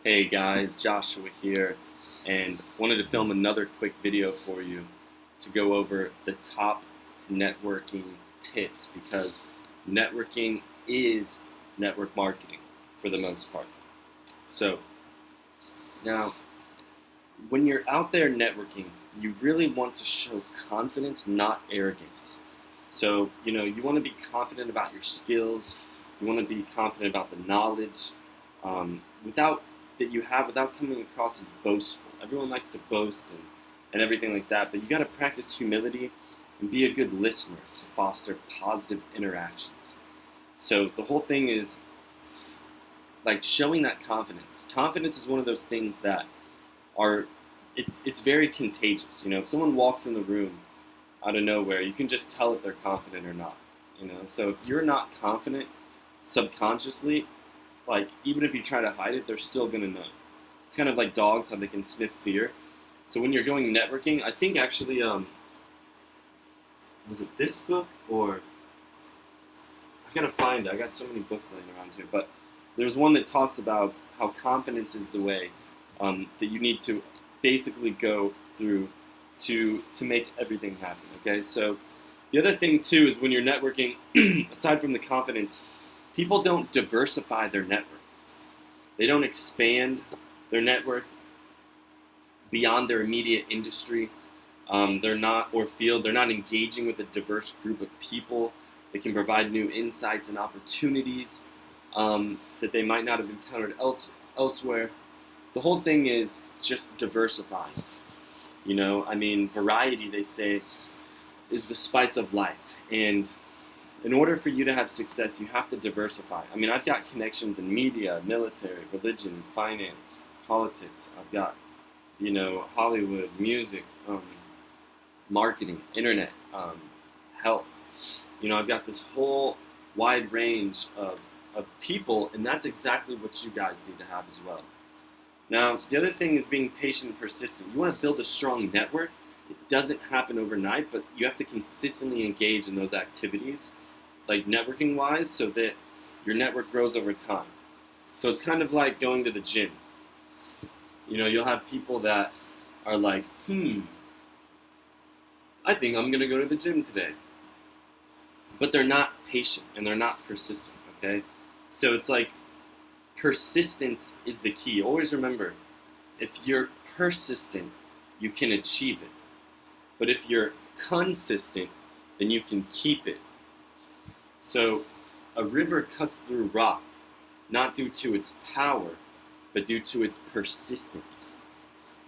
Hey guys, Joshua here, and wanted to film another quick video for you to go over the top networking tips because networking is network marketing for the most part. So, now, when you're out there networking, you really want to show confidence, not arrogance. So, you want to be confident about your skills, you want to be confident about the knowledge, without coming across as boastful. Everyone likes to boast and everything like that, but you got to practice humility and be a good listener to foster positive interactions. So the whole thing is like showing that confidence. Confidence is one of those things that it's very contagious. If someone walks in the room out of nowhere, you can just tell if they're confident or not. So if you're not confident subconsciously, like even if you try to hide it, they're still gonna know. It's kind of like dogs, how they can sniff fear. So when you're going networking, I think actually, was it this book or I gotta find it. I got so many books laying around here, but there's one that talks about how confidence is the way that you need to basically go through to make everything happen. Okay, so the other thing too is when you're networking, aside from the confidence, people don't diversify their network. They don't expand their network beyond their immediate industry. They're not engaging with a diverse group of people that can provide new insights and opportunities that they might not have encountered elsewhere. The whole thing is just diversifying. Variety, they say, is the spice of life. And in order for you to have success, you have to diversify. I've got connections in media, military, religion, finance, politics. I've got, Hollywood, music, marketing, internet, health. I've got this whole wide range of people, and that's exactly what you guys need to have as well. Now, the other thing is being patient and persistent. You want to build a strong network. It doesn't happen overnight, but you have to consistently engage in those activities, like networking wise, so that your network grows over time. So it's kind of like going to the gym. You'll have people that are like, I think I'm going to go to the gym today. But they're not patient and they're not persistent, okay? So it's like persistence is the key. Always remember, if you're persistent, you can achieve it. But if you're consistent, then you can keep it. So a river cuts through rock, not due to its power, but due to its persistence.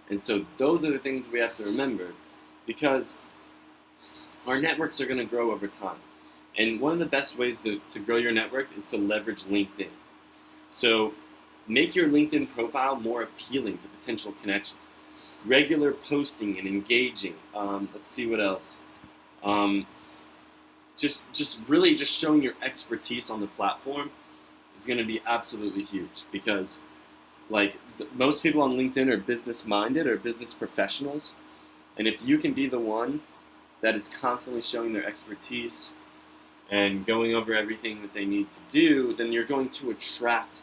And so those are the things we have to remember, because our networks are going to grow over time. And one of the best ways to grow your network is to leverage LinkedIn. So make your LinkedIn profile more appealing to potential connections. Regular posting and engaging. Let's see what else. Just really showing your expertise on the platform is going to be absolutely huge, because most people on LinkedIn are business minded or business professionals, and if you can be the one that is constantly showing their expertise and going over everything that they need to do, then you're going to attract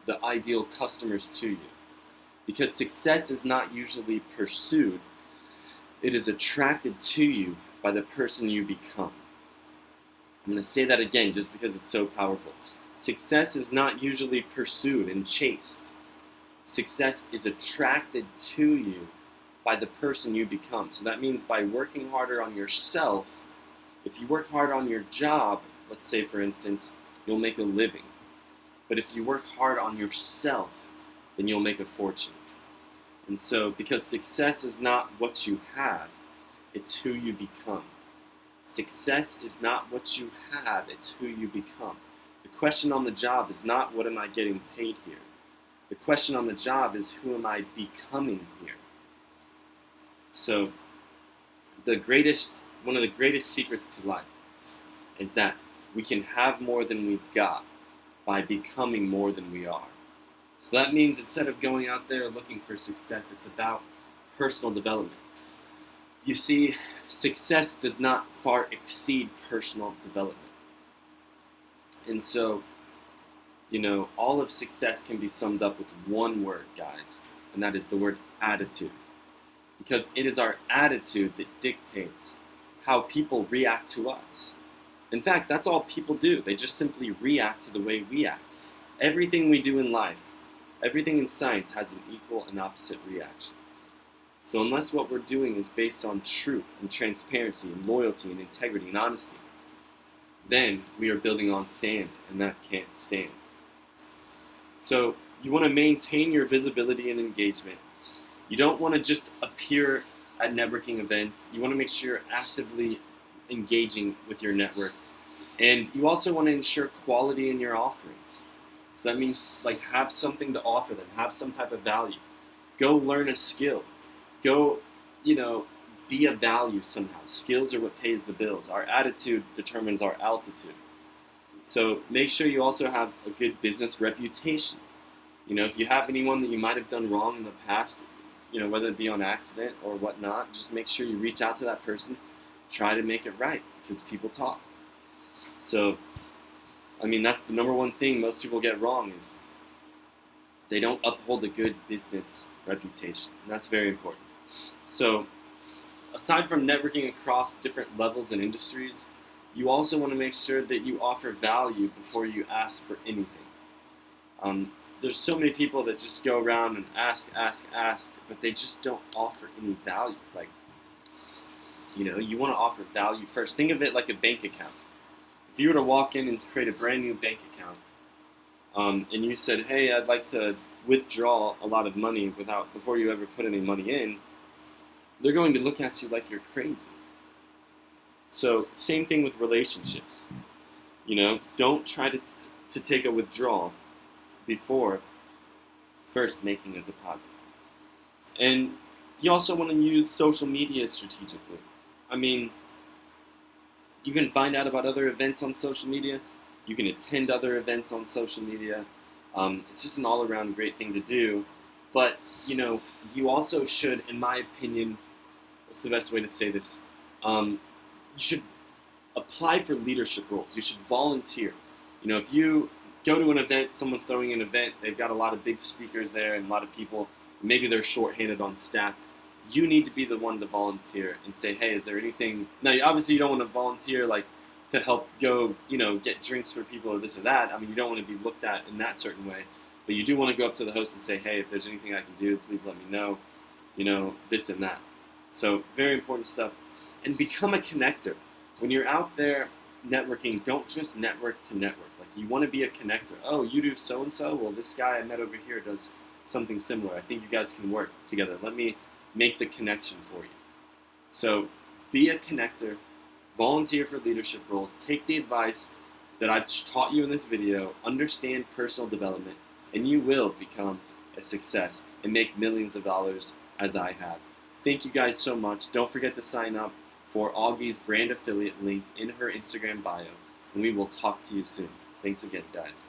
the ideal customers to you. Because success is not usually pursued, it is attracted to you by the person you become. I'm going to say that again just because it's so powerful. Success is not usually pursued and chased. Success is attracted to you by the person you become. So that means by working harder on yourself. If you work hard on your job, let's say for instance, you'll make a living. But if you work hard on yourself, then you'll make a fortune. And so, because success is not what you have, it's who you become. Success is not what you have, it's who you become. The question on the job is not what am I getting paid here. The question on the job is who am I becoming here. So, one of the greatest secrets to life is that we can have more than we've got by becoming more than we are. So that means instead of going out there looking for success, it's about personal development. You see, success does not far exceed personal development. And so all of success can be summed up with one word, guys, and that is the word attitude. Because it is our attitude that dictates how people react to us. In fact, that's all people do. They just simply react to the way we act. Everything we do in life, everything in science has an equal and opposite reaction. So unless what we're doing is based on truth and transparency and loyalty and integrity and honesty, then we are building on sand, and that can't stand. So you want to maintain your visibility and engagement. You don't want to just appear at networking events. You want to make sure you're actively engaging with your network. And you also want to ensure quality in your offerings. So that means have something to offer them, have some type of value. Go learn a skill. Go, be of value somehow. Skills are what pays the bills. Our attitude determines our altitude. So make sure you also have a good business reputation. If you have anyone that you might have done wrong in the past, whether it be on accident or whatnot, just make sure you reach out to that person, try to make it right, because people talk. So, that's the number one thing most people get wrong is they don't uphold a good business reputation, and that's very important. So, aside from networking across different levels and industries, you also want to make sure that you offer value before you ask for anything. There's so many people that just go around and ask, but they just don't offer any value. You want to offer value first. Think of it like a bank account. If you were to walk in and create a brand new bank account, and you said, hey, I'd like to withdraw a lot of money before you ever put any money in, they're going to look at you like you're crazy. So same thing with relationships. Don't try to take a withdrawal before first making a deposit. And you also want to use social media strategically. You can find out about other events on social media. You can attend other events on social media. It's just an all-around great thing to do. But, you also should, in my opinion, what's the best way to say this? You should apply for leadership roles. You should volunteer. If you go to an event, someone's throwing an event, they've got a lot of big speakers there and a lot of people, maybe they're short-handed on staff, you need to be the one to volunteer and say, hey, is there anything... Now, obviously you don't want to volunteer to help go, get drinks for people or this or that. You don't want to be looked at in that certain way. But you do want to go up to the host and say, hey, if there's anything I can do, please let me know, this and that. So very important stuff. And become a connector. When you're out there networking, don't just network to network. You want to be a connector. Oh, you do so-and-so? Well, this guy I met over here does something similar. I think you guys can work together. Let me make the connection for you. So be a connector, volunteer for leadership roles, take the advice that I've taught you in this video, understand personal development, and you will become a success and make millions of dollars as I have. Thank you guys so much. Don't forget to sign up for Augie's brand affiliate link in her Instagram bio, and we will talk to you soon. Thanks again, guys.